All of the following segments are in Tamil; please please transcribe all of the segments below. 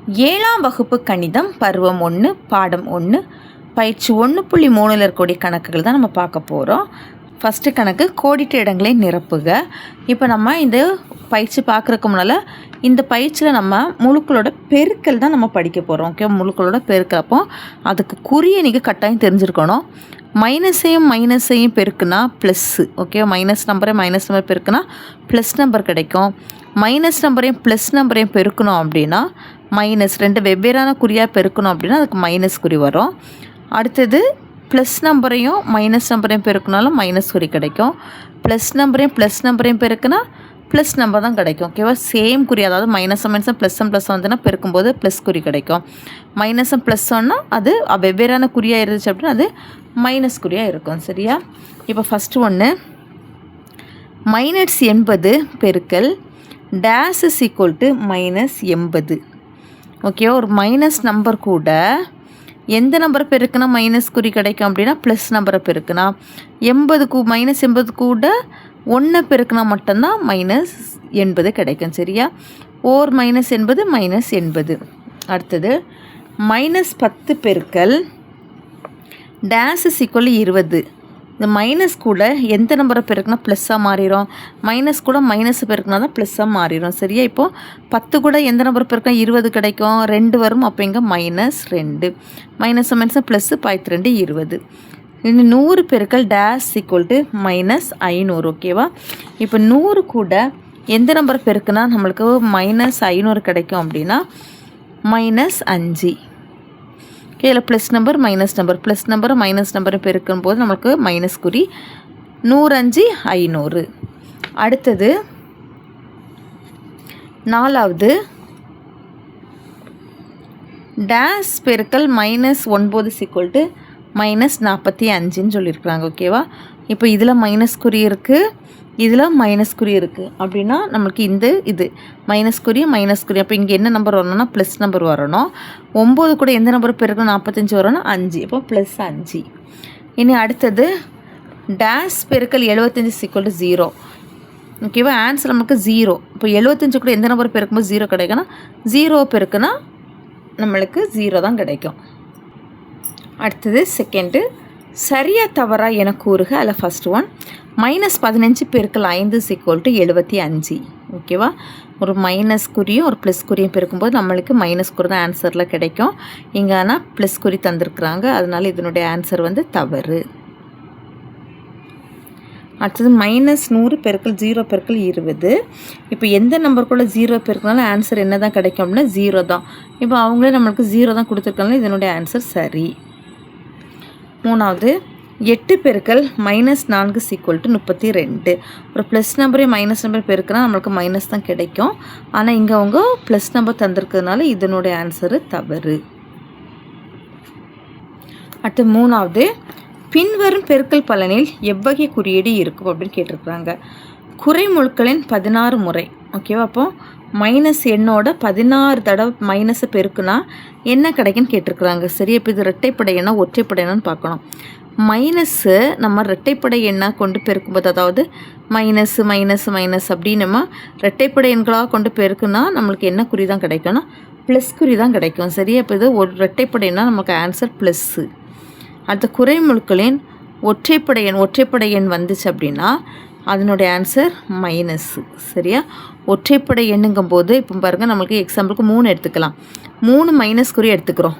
ஏழாம் வகுப்பு கணிதம் பருவம் 1 பாடம் 1 பயிற்சி 1.3 இருக்கக்கூடிய கணக்குகள் தான் நம்ம பார்க்க போகிறோம். ஃபஸ்ட்டு கணக்கு கோடிட்ட இடங்களை நிரப்புக. இப்போ நம்ம இந்த பயிற்சி பார்க்குறதுக்கு முன்னால் இந்த பயிற்சியில் நம்ம முழுக்களோட பெருக்கல் தான் நம்ம படிக்க போகிறோம். ஓகே, முழுக்களோட பெருக்கல். அப்போ அதுக்கு குறிய நீங்கள் கட்டாயம் தெரிஞ்சிருக்கணும். மைனஸையும் பெருக்குனா ப்ளஸ்ஸு. ஓகே, மைனஸ் நம்பர் பெருக்குனா ப்ளஸ் நம்பர் கிடைக்கும். மைனஸ் நம்பரையும் ப்ளஸ் நம்பரையும் பெருக்கணும் அப்படின்னா மைனஸ், ரெண்டு வெவ்வேறான குறியாக பெருக்கணும் அப்படின்னா அதுக்கு மைனஸ் குறி வரும். அடுத்தது ப்ளஸ் நம்பரையும் மைனஸ் நம்பரையும் பெருக்கினாலும் மைனஸ் குறி கிடைக்கும். ப்ளஸ் நம்பரையும் பெருக்குனா ப்ளஸ் நம்பர் தான் கிடைக்கும். ஓகேவா, சேம் குறி, அதாவது மைனஸும் ப்ளஸ் வந்துன்னா பெருக்கும்போது ப்ளஸ் குறி கிடைக்கும். மைனஸும் ப்ளஸ் ஒன்னா அது வெவ்வேறான குறியாக இருந்துச்சு அப்படின்னா அது மைனஸ் குறியாக இருக்கும். சரியா, இப்போ ஃபஸ்ட்டு ஒன்று -80 பெருக்கல் days is equal to -80. Okay, ஒரு மைனஸ் நம்பர் கூட எந்த நம்பரை பெருக்குனா மைனஸ் குறி கிடைக்கும் அப்படின்னா ப்ளஸ் நம்பரை பெருக்குனா -80 கூட 1 பெருக்குனா மட்டும்தான் -80 கிடைக்கும். சரியா, ஓர் -80 -80. அடுத்தது -10 பெருக்கல் டேஸ் இஸ் ஈக்குவல் 20. இந்த மைனஸ் கூட எந்த நம்பரை பெருக்குனா ப்ளஸ்ஸாக மாறிடும், மைனஸ் கூட மைனஸ் பெருக்குனா தான் ப்ளஸ்ஸாக மாறிடும். சரியா, இப்போது 10 கூட எந்த நம்பரை பெருக்குனா 20 கிடைக்கும், 2 வரும். அப்போ இங்கே -2 மைனஸ் ப்ளஸ்ஸு 2 20. இன்னும் 100 பெருக்கல் டேஸ் ஈக்குவல் டு -500. ஓகேவா, இப்போ 100 கூட எந்த நம்பரை பெருக்குனா நம்மளுக்கு -500 கிடைக்கும் அப்படின்னா -5. இதில் ப்ளஸ் நம்பர் மைனஸ் நம்பரை பெருக்கும் போது நம்மளுக்கு மைனஸ் குறி. 100 5 500. அடுத்தது நாலாவது டேஸ் பெருக்கல் -9 ஈக்குவல் டு -45 சொல்லியிருக்கிறாங்க. ஓகேவா, இப்போ இதில் மைனஸ் குறி இருக்குது, இதில் மைனஸ் குறி இருக்குது அப்படின்னா நம்மளுக்கு இது மைனஸ் குறி. அப்போ இங்கே என்ன நம்பர் வரணும்னா ப்ளஸ் நம்பர் வரணும். 9 கூட எந்த நம்பர் பெருக்கணும் 45 வரணும், 5. இப்போ +5. இனி அடுத்தது டேஸ் பெருக்கல் 75 ஈக்குவல் டு 0. ஓகேவா, ஆன்சர் நம்மளுக்கு 0. இப்போ 75 கூட எந்த நம்பர் பெருக்கும்போது 0 கிடைக்குன்னா 0 பெருக்குனா நம்மளுக்கு 0 தான் கிடைக்கும். அடுத்தது செகண்டு சரியா தவறா என கூறுக. அதில் ஃபஸ்ட் ஒன் -15 பெருக்கல் 5 ஈக்குவல் டு 75. ஓகேவா, ஒரு மைனஸ் குறியும் ஒரு ப்ளஸ் குறியும் பெருக்கும்போது நம்மளுக்கு மைனஸ் குறி தான் ஆன்சரில் கிடைக்கும். இங்கே ஆனால் ப்ளஸ் குறி தந்திருக்குறாங்க, அதனால இதனுடைய ஆன்சர் தவறு. அடுத்தது -100 பெருக்கல் 0 பெருக்கல் 20. இப்போ எந்த நம்பருக்குள்ள 0 பெருக்கினாலும் ஆன்சர் என்ன தான் கிடைக்கும் அப்படின்னா 0 தான். இப்போ அவங்களே நம்மளுக்கு 0 தான் கொடுத்துருக்காங்க, இதனுடைய ஆன்சர் சரி. மூணாவது 8 பெருக்கல் -4 ஈக்குவல் டு 32. ஒரு ப்ளஸ் நம்பரையும் மைனஸ் நம்பர் பெருக்கினா நம்மளுக்கு மைனஸ் தான் கிடைக்கும். ஆனால் இங்கே அவங்க ப்ளஸ் நம்பர் தந்திருக்கிறதுனால இதனுடைய ஆன்சரு தவறு. அடுத்து மூணாவது பின்வரும் பெருக்கல் பலனில் எவ்வகை குறியீடு இருக்கும் அப்படின்னு கேட்டிருக்கிறாங்க. குறைமுழுக்களின் 16 முறை. ஓகேவா, அப்போ மைனஸ் எண்ணோட 16 தடவை மைனஸை பெருக்குனா என்ன கிடைக்குன்னு கேட்டிருக்கிறாங்க. சரி, இப்போ இது இரட்டைப்படை எண்ணா ஒற்றைப்படை எண்ணான்னு பார்க்கணும். மைனஸ்ஸு நம்ம இரட்டைப்படை எண்ணாக கொண்டு பெருக்கும்போது, அதாவது மைனஸ் அப்படின்னு நம்ம இரட்டைப்படை எண்களாக கொண்டு பெருக்குனா நம்மளுக்கு என்ன குறி தான் கிடைக்கும்னா ப்ளஸ் குறி தான் கிடைக்கும். சரியா, இப்போ இது ஒரு இரட்டைப்படை எண்ணா நமக்கு ஆன்சர் ப்ளஸ்ஸு. அடுத்த குறைமுழுக்களின் ஒற்றைப்படை எண் வந்துச்சு அப்படின்னா அதனுடைய ஆன்சர் மைனஸ்ஸு. சரியா, ஒற்றைப்படை எண்ணுங்கும் போது இப்போ பாருங்கள், நம்மளுக்கு எக்ஸாம்பிளுக்கு 3 எடுத்துக்கலாம். 3 மைனஸ் குறி எடுத்துக்கிறோம்.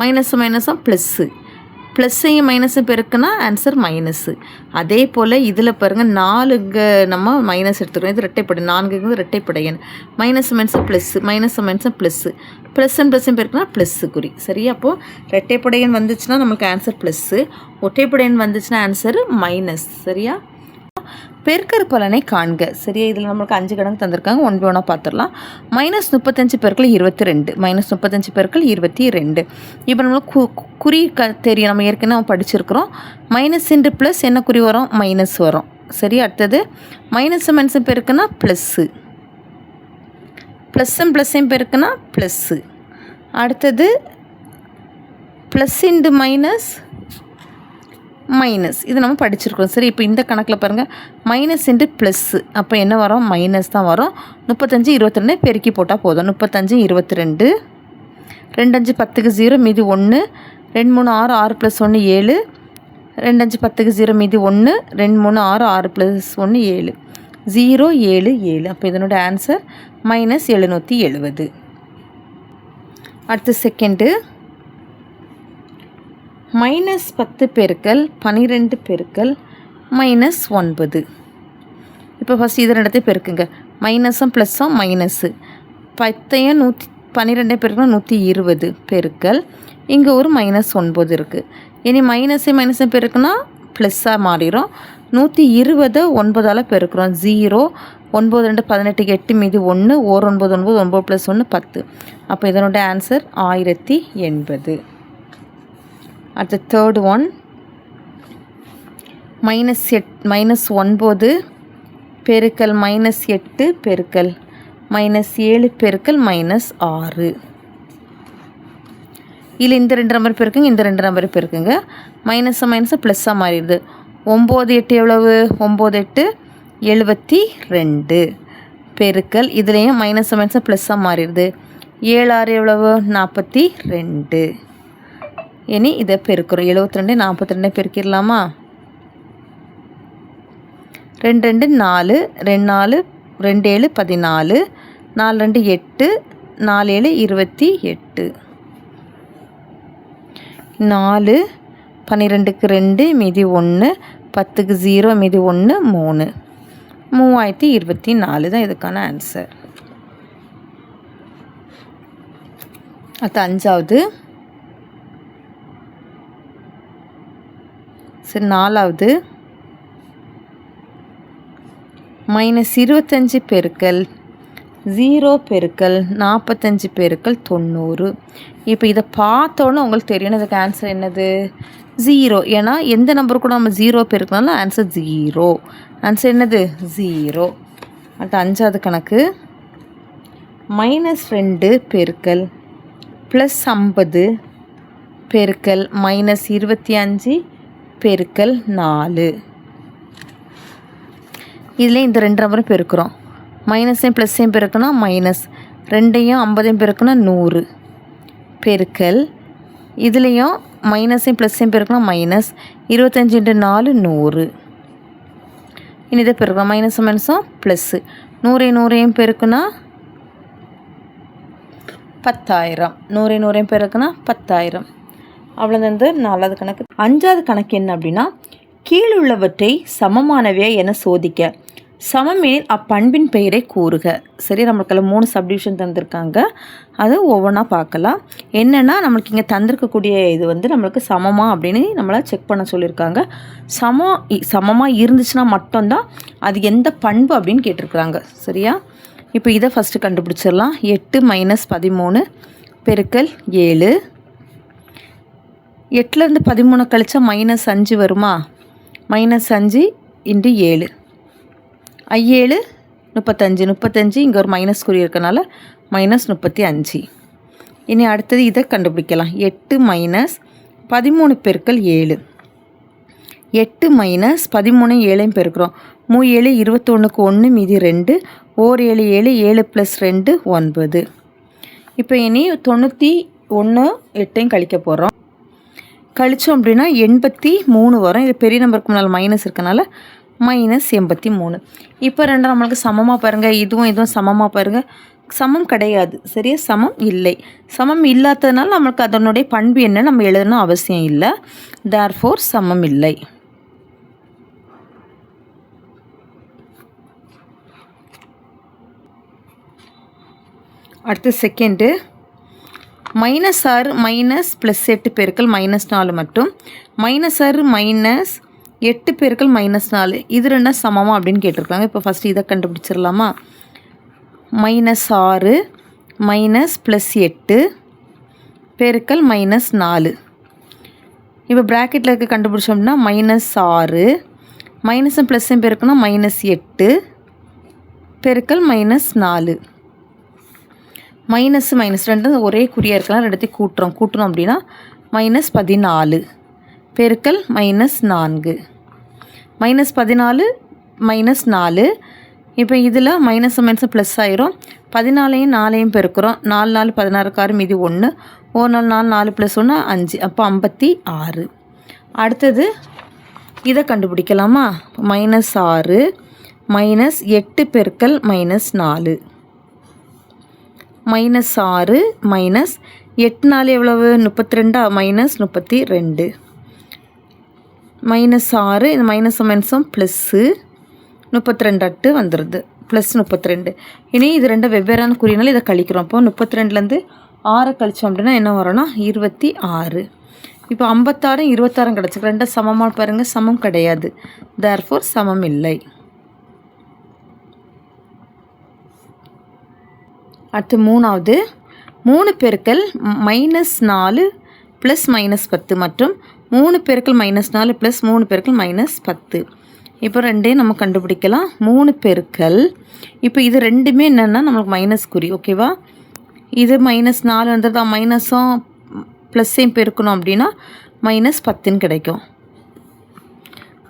மைனஸும் ப்ளஸ்ஸு, ப்ளஸ்ஸையும் மைனஸும் பெருக்குனா ஆன்சர் மைனஸ்ஸு. அதே போல் இதில் பாருங்கள் 4 நம்ம மைனஸ் எடுத்துக்கிறோம். இது இரட்டைப்படை, 4 இரட்டைப்படை எண். மைனஸும் ப்ளஸ்ஸு, ப்ளஸ்ஸும் பெருக்குனா ப்ளஸ்ஸு குறி. சரியா, அப்போது இரட்டைப்படை எண் வந்துச்சுன்னா நம்மளுக்கு ஆன்சர் ப்ளஸ்ஸு, ஒற்றைப்படை எண் வந்துச்சுன்னா ஆன்சர் மைனஸ். சரியா, பெருக்கற் பலனை காண்க. சரியா, இதில் நம்மளுக்கு 5 கணக்கு தந்திருக்காங்க, 1 by 1 பார்த்துடலாம். -35 பெருக்கல் 22. -35 பெருக்கல் 22. இப்போ நம்மளுக்கு குறி தெரியும், நம்ம ஏற்கனவே படிச்சிருக்கிறோம். மைனஸ் இன்ட்டு ப்ளஸ் என்ன குறி வரும், மைனஸ் வரும். சரி, அடுத்தது மைனஸும் பெருக்குனா ப்ளஸ்ஸு, ப்ளஸ்ஸையும் பெருக்குனா ப்ளஸ்ஸு. அடுத்தது ப்ளஸ் இன்ட்டு மைனஸ் மைனஸ். இது நம்ம படிச்சிருக்கோம். சரி, இப்போ இந்த கணக்கில் பாருங்கள், மைனஸ் இன்ட்டு ப்ளஸ்ஸு. அப்போ என்ன வரும்? மைனஸ் தான் வரும். 35 22 பெருக்கி போட்டால் போதும். 35 22, 2 5 10க்கு 0 மீதி 1, 2 3 6 6 + 1 7, 2 5 10க்கு 0 மீதி 1, 2 3 6 6 + 1 7, 0 7 7. அப்போ இதனோட ஆன்சர் -770. அடுத்து செகண்டு, -10 பெருக்கல் 12 பெருக்கல் -9. இப்போ ஃபஸ்ட் இது ரெண்டத்தையும் பெருக்குங்க. மைனஸும் ப்ளஸ்ஸும் மைனஸு. 10ஐயும் 12 பெருக்கணும் 120 பெருக்கல் இங்கே ஒரு -9 இருக்குது. இனி மைனஸை பெருக்குனா ப்ளஸ்ஸாக மாறிடும். 120 9ஆல் பெருக்கிறோம். 0 9 2 18 8 மீதி 1, 1 9 9 9 + 1 10. அப்போ இதனோட ஆன்சர் 1080. அடுத்த தேர்ட் ஒன், -9 பெருக்கல் -8 பெருக்கல் -7 பெருக்கல் -6. இதில் இந்த 2 நம்பர் பெருக்குங்க, இந்த 2 நம்பர் பெருக்குங்க. மைனஸை ப்ளஸ்ஸாக மாறிடுது. 9 8 எவ்வளவு? 9 8 72 பெருக்கல் இதுலேயும் மைனஸை ப்ளஸ்ஸாக மாறிடுது. 7 6 எவ்வளவு? 42. இனி இதை பெருக்கிறோம். 72 42 பெருக்கிடலாமா? 2 2 4, 2 4 2 7 14, 4 2 8, 4 7 28, 4 12க்கு 2 மீதி 1, 10க்கு 0 மீதி 1 3, 3024 தான் இதுக்கான ஆன்சர். அடுத்து அஞ்சாவது, சரி நாலாவது, -25 பெருக்கல் 0 பெருக்கல் 45 பெருக்கல் 90. இப்போ இதை பார்த்தோன்னே உங்களுக்கு தெரியும் இதுக்கு ஆன்சர் என்னது? 0. ஏன்னா எந்த நம்பர் கூட நம்ம 0 பெருக்கனாலும் ஆன்சர் 0. ஆன்சர் என்னது? 0. அடுத்து அஞ்சாவது கணக்கு, -2 பெருக்கல் +50 பெருக்கல் -25 பெருக்கல் 4. இதில் இந்த 2 நம்பரும் பெருக்கிறோம். மைனஸையும் ப்ளஸ்ஸையும் பெருக்கணும் மைனஸ், 2ஐயும் 50ஐயும் பெருக்கணும் 100 பெருக்கல் இதுலேயும் மைனஸையும் ப்ளஸ்ஸையும் பெருக்கணும் -25 × 4 100. இனி இதை பெருக்கலாம். மைனஸும் ப்ளஸ்ஸு, 100ஐயும் பெருக்குனா 10,000, 100ஐயும் பெருக்குனா 10,000. அவ்வளோதான் இந்த 4வது கணக்கு. 5வது கணக்கு என்ன அப்படின்னா, கீழுள்ளவற்றை சமமானவையா என சோதிக்க, சமமெனில் அப்பண்பின் பெயரை கூறுக. சரி, நம்மளுக்கெல்லாம் 3 சப்டிவிஷன் தந்திருக்காங்க. அது ஒவ்வொன்றா பார்க்கலாம். என்னென்னா நம்மளுக்கு இங்கே தந்திருக்கக்கூடிய இது வந்து நம்மளுக்கு சமமா அப்படின்னு நம்மளை செக் பண்ண சொல்லியிருக்காங்க. சமமாக இருந்துச்சுன்னா மட்டும்தான் அது எந்த பண்பு அப்படின்னு கேட்டிருக்கிறாங்க. சரியா, இப்போ இதை ஃபஸ்ட்டு கண்டுபிடிச்சிடலாம். 8 - 13 பெருக்கல் 7. 8லேருந்து 13 கழிச்சா -5 வருமா? -5 × 7, 7 35, 35 இங்கே ஒரு மைனஸ் குறி இருக்கனால -35. இனி அடுத்தது இதை கண்டுபிடிக்கலாம். 8 - 13 பெருக்கல் 7. 8 - 13 7ஐயும் பெருக்கிறோம். 3 7 21க்கு 1 மீதி 2, 1 7 7 7 + 2 9. இப்போ இனி 91 8ஐயும் கழிக்க போகிறோம். கழித்தோம் அப்படின்னா 83 வரும். இது பெரிய நம்பருக்கு முன்னால் மைனஸ் இருக்கனால -83. இப்போ ரெண்டும் நம்மளுக்கு சமமாக பாருங்கள். இதுவும் சமமாக பாருங்கள். சமம் கிடையாது. சரியா, சமம் இல்லை. சமம் இல்லாததுனால நம்மளுக்கு அதனுடைய பண்பு என்ன நம்ம எழுதணும் அவசியம் இல்லை. தேர்ஃபோர் சமம் இல்லை. அடுத்து செகண்டு, -6 -+8 பெருக்கல் -4 மட்டும், -6 -8 பெருக்கல் -4 இது ரெண்டும் சமமா அப்படின்னு கேட்டிருக்காங்க. இப்போ ஃபஸ்ட்டு இதை கண்டுபிடிச்சிடலாமா? -6 -+8 பெருக்கல் -4. இப்போ ப்ராக்கெட்டில் இருக்க கண்டுபிடிச்சோம்னா -6 மைனஸும் ப்ளஸ்ஸும் பெருக்கணும் -8 பெருக்கல் -4. மைனஸ் ரெண்டு ஒரே குறியாக இருக்கலாம். ரெண்டுத்தையும் கூட்டுறோம் அப்படின்னா -14 பெருக்கல் -4 -14 -4. இப்போ இதில் மைனஸ் மைனஸ் ப்ளஸ் ஆயிரும். 14ஐயும் 4ஐயும் பெருக்கிறோம். 4 4 16 மீதி 1 1 4 4 4 + 1 5. அப்போ 56. அடுத்தது இதை கண்டுபிடிக்கலாமா? -6 -8 பெருக்கல் -4 -6 -8 4 எவ்வளவு? 32 -32 -6 இந்த மைனஸ் மைனஸும் ப்ளஸ்ஸு 32 8 வந்துடுது +32. இனி இது ரெண்டு வெவ்வேறான குறியினால இதை கழிக்கிறோம். அப்போ 32லேருந்து 6 கழிச்சோம் அப்படின்னா என்ன வரும்னா 26. இப்போ 56 26 கிடச்சிருக்கு. ரெண்டும் சமமாக பாருங்கள், சமம் கிடையாது. தேர்ஃபோர் சமம் இல்லை. அடுத்து மூணாவது 3 பெருக்கல் -4 + -10 மற்றும் 3 பெருக்கல் -4 + 3 பெருக்கல் -10. இப்போ ரெண்டையும் நம்ம கண்டுபிடிக்கலாம். 3 பெருக்கல் இப்போ இது ரெண்டுமே என்னென்னா நம்மளுக்கு மைனஸ் குறி. ஓகேவா? இது -4 வந்துடுதா, மைனஸும் ப்ளஸ்ஸையும் பெருக்கணும் அப்படின்னா -10ன்னு கிடைக்கும்.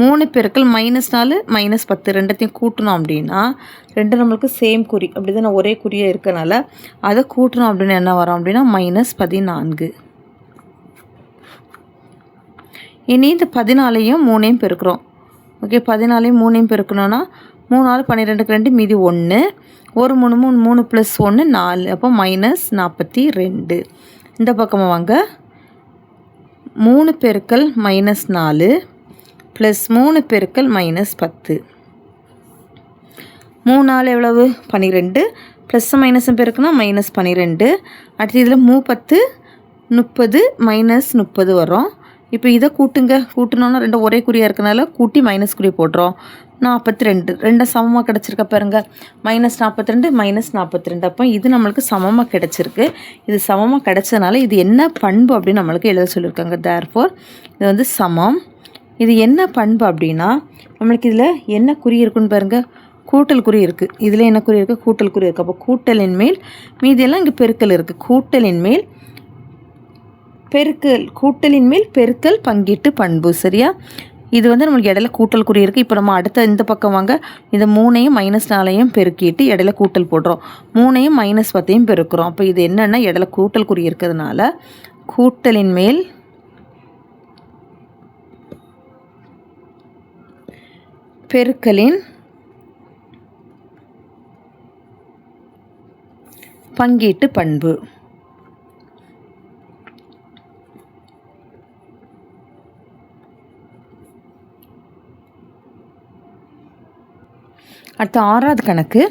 3 பெருக்கல் -4 -10 ரெண்டத்தையும் கூட்டணும் அப்படின்னா ரெண்டு நம்மளுக்கு சேம் குறி, அப்படி தான் ஒரே குறியாக இருக்கனால அதை கூட்டணும் அப்படின்னு என்ன வரும் அப்படின்னா -14. இனி இந்த 14ஐயும் 3ஐயும் பெருக்கிறோம். ஓகே, 14ஐயும் 3ஐயும் பெருக்கணும்னா 3 4 12 2 மீதி 1 1 3 3 3 + 1 4. அப்போ -42. இந்த பக்கமாக வாங்க. 3 பெருக்கல் -4 + 3 பெருக்கல் -10. 3 4 எவ்வளவு? 12. ப்ளஸ் மைனஸும் பெருக்குனா -12. அடுத்து இதில் 10 30 -30 வரும். இப்போ இதை கூட்டுங்க. கூட்டினோன்னா ரெண்டு ஒரே குறியாக இருக்கனால கூட்டி மைனஸ் குறி போடுறோம். 42. ரெண்டும் சமமாக கிடச்சிருக்க பாருங்க. -42 -42. அப்போ இது நம்மளுக்கு சமமாக கிடச்சிருக்கு. இது சமமாக கிடச்சதுனால இது என்ன பண்பு அப்படின்னு நம்மளுக்கு எழுத சொல்லியிருக்காங்க. தேர்ஃபோர் இது வந்து சமம். இது என்ன பண்பு அப்படின்னா நம்மளுக்கு இதில் என்ன குறி இருக்குன்னு பாருங்கள். கூட்டல் குறி இருக்குது. இதில் என்ன குறி இருக்குது? கூட்டல் குறி இருக்குது. அப்போ கூட்டலின் மேல் மீதியெல்லாம் இங்கே பெருக்கல் இருக்குது. கூட்டலின் மேல் பெருக்கல், கூட்டலின் மேல் பெருக்கல் பங்கீட்டு பண்பு. சரியா? இது வந்து நம்மளுக்கு இடையில கூட்டல் குறி இருக்குது. இப்போ நம்ம அடுத்த இந்த பக்கம் வாங்க. இந்த 3ஐயும் -4ஐயும் பெருக்கிட்டு இடையில கூட்டல் போடுறோம். 3ஐயும் -10ஐயும் பெருக்கிறோம். அப்போ இது என்னென்னா இடையில கூட்டல் குறி இருக்கிறதுனால கூட்டலின் மேல் பெருக்கலின் பங்கீட்டு பண்பு. அடுத்த 6வது கணக்கு.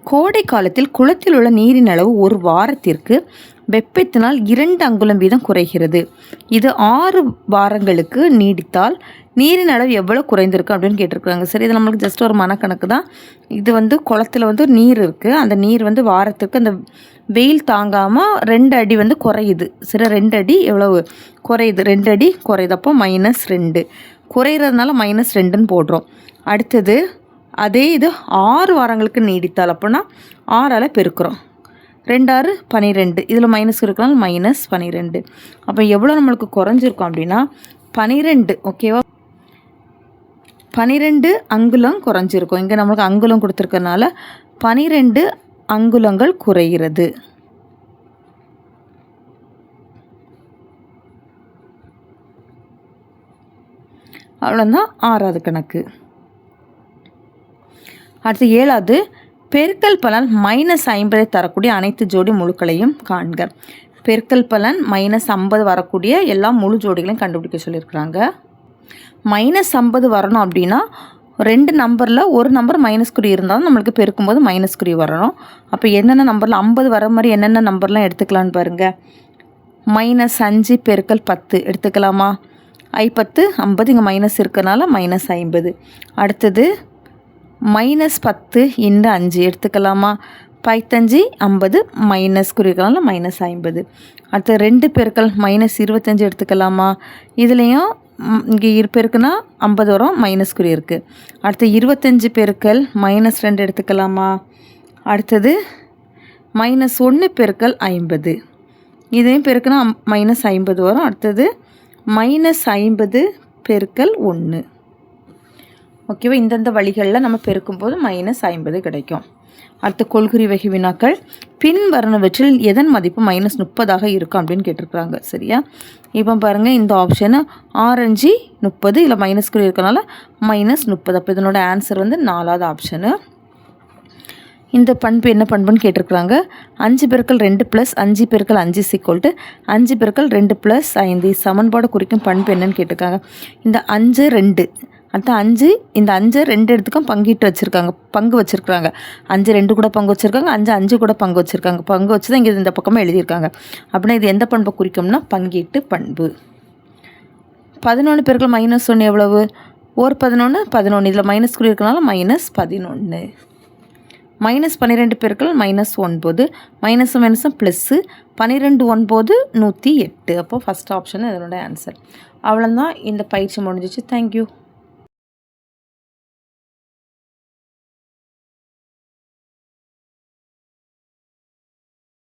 கோடை காலத்தில் குளத்தில் உள்ள நீரின் அளவு ஒரு வாரத்திற்கு வெப்பத்தினால் 2 அங்குலம் வீதம் குறைகிறது. இது 6 வாரங்களுக்கு நீடித்தால் நீரின் அளவு எவ்வளோ குறைந்திருக்கு அப்படின்னு கேட்டிருக்காங்க. சரி, இது நம்மளுக்கு ஜஸ்ட் ஒரு மனக்கணக்கு தான். இது வந்து குளத்தில் வந்து நீர் இருக்குது. அந்த நீர் வந்து வாரத்துக்கு அந்த வெயில் தாங்காமல் 2 அடி வந்து குறையுது. சரி, 2 அடி எவ்வளவு குறையுது? 2 அடி குறையுது. அப்போ -2 குறையிறதுனால -2ன்னு போடுறோம். அடுத்தது அதே இது 6 வாரங்களுக்கு நீடித்தால் அப்படின்னா 6ஆல் பெருக்கிறோம். 2 6 12. இதில் மைனஸ் இருக்கிறனால -12. அப்போ எவ்வளோ நம்மளுக்கு குறைஞ்சிருக்கோம் அப்படின்னா 12. ஓகேவா? 12 அங்குலம் குறைஞ்சிருக்கும். இங்கே நம்மளுக்கு அங்குலம் கொடுத்துருக்கனால 12 அங்குலங்கள் குறைகிறது. அவ்வளோதான் 6வது கணக்கு. அடுத்து 7வது பெருக்கல் பலன் -50 தரக்கூடிய அனைத்து ஜோடி முழுக்களையும் காண்க. பெருக்கல் பலன் -50 வரக்கூடிய எல்லா முழு ஜோடிகளையும் கண்டுபிடிக்க சொல்லியிருக்கிறாங்க. -50 வரணும் அப்படின்னா 2 நம்பரில் ஒரு நம்பர் மைனஸ் குறி இருந்தாலும் நம்மளுக்கு பெருக்கும்போது மைனஸ் குறி வரணும். அப்போ என்னென்ன நம்பரில் 50 வர மாதிரி என்னென்ன நம்பர்லாம் எடுத்துக்கலான்னு பாருங்கள். -5 பெருக்கல் 10 எடுத்துக்கலாமா? I10 50, இங்கே மைனஸ் இருக்கிறனால -50. அடுத்தது -10 × 5 எடுத்துக்கலாமா? 5 50 மைனஸ் குறிக்கிறனால -50. அடுத்து 2 பெருக்கல் -25 எடுத்துக்கலாமா? இதுலேயும் இங்கே பெருக்குனா 50 வரும், மைனஸ் குறி இருக்குது. அடுத்து 25 பெருக்கல் -2 எடுத்துக்கலாமா? அடுத்தது -1 பெருக்கல் 50, இதையும் பெருக்குனா -50 வரும். அடுத்தது -50 பெருக்கல் 1. ஓகேவா? இந்தந்த வழிகளில் நம்ம பெருக்கும்போது -50 கிடைக்கும். அடுத்த கொள்குறி வகை வினாக்கள். பின் வருவனவற்றில் எதன் மதிப்பு -30 இருக்கும் அப்படின்னு கேட்டிருக்கிறாங்க. சரியா? இப்போ பாருங்கள், இந்த ஆப்ஷனு ஆரஞ்சு 30, இல்லை மைனஸ் குறி இருக்கனால -30. அப்போ இதனோட ஆன்சர் வந்து 4வது ஆப்ஷனு. இந்த பண்பு என்ன பண்புன்னு கேட்டிருக்கிறாங்க. 5 பெருக்கல் 2 + 5 பெருக்கல் 5 = 5 பெருக்கல் 2 + 5. சமன்பாடு குறிக்கும் பண்பு என்னன்னு கேட்டிருக்காங்க. இந்த 5 2 அடுத்த 5, இந்த 5 2 இடத்துக்கும் பங்கு வச்சுருக்காங்க. 5 2 கூட பங்கு வச்சுருக்காங்க, 5 5 கூட பங்கு வச்சுருக்காங்க. பங்கு வச்சு தான் இங்கே இந்த பக்கமாக எழுதியிருக்காங்க. அப்படின்னா இது எந்த பண்பை குறிக்கும்னா பங்கீட்டு பண்பு. 11 பெருக்கல் -1 எவ்வளவு? ஒரு 11 11. இதில் மைனஸ் குறி இருக்கனால -11. -12 பெருக்கல் -9. மைனஸும் ப்ளஸ்ஸு 12 9 108. அப்போ ஃபஸ்ட் ஆப்ஷன் இதனோட ஆன்சர். அவ்வளோதான். இந்த பயிற்சி முடிஞ்சிச்சு. தேங்க்யூ.